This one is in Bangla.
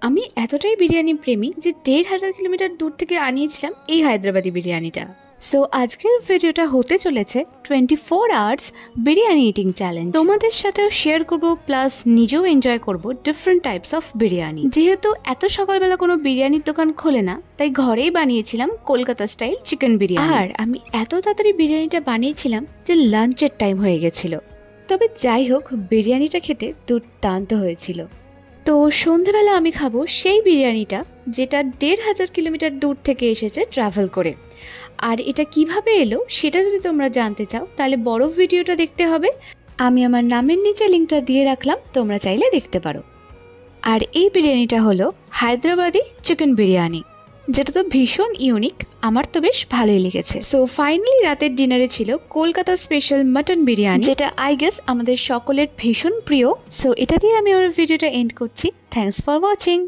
আমি এতটাই বিরিয়ানি প্রেমী যে ১,৫০০ কিলোমিটার দূর থেকে আনিয়েছিলাম এই হায়দ্রাবাদি বিরিয়ানিটা। সো আজকের ভিডিওটা হতে চলেছে 24 আওয়ার্স বিরিয়ানি ইটিং চ্যালেঞ্জ। তোমাদের সাথেও শেয়ার করব, প্লাস নিজেও এনজয় করব ডিফারেন্ট টাইপস অফ বিরিয়ানি। যেহেতু এত সকালবেলা কোনো বিরিয়ানির দোকান খোলে না, তাই ঘরেই বানিয়েছিলাম কলকাতা স্টাইল চিকেন বিরিয়ানি। আর আমি এত তাড়াতাড়ি বিরিয়ানিটা বানিয়েছিলাম যে লাঞ্চের টাইম হয়ে গেছিল। তবে যাই হোক, বিরিয়ানিটা খেতে দুর্দান্ত হয়েছিল। তো সন্ধেবেলা আমি খাবো সেই বিরিয়ানিটা যেটা ১,৫০০ কিলোমিটার দূর থেকে এসেছে ট্রাভেল করে। আর এটা কিভাবে এলো সেটা যদি তোমরা জানতে চাও তাহলে বড় ভিডিওটা দেখতে হবে। আমি আমার নামের নিচে লিঙ্কটা দিয়ে রাখলাম, তোমরা চাইলে দেখতে পারো। আর এই বিরিয়ানিটা হলো হায়দ্রাবাদি চিকেন বিরিয়ানি, যেটা তো ভীষণ ইউনিক, আমার তো বেশ ভালোই লেগেছে। সো ফাইনালি রাতের ডিনারে ছিল কলকাতা স্পেশাল মাটন বিরিয়ানি, যেটা আই গেস আমাদের সকলের ভীষণ প্রিয়। সো এটা দিয়ে আমি আমার ভিডিওটা এন্ড করছি। Thanks for watching.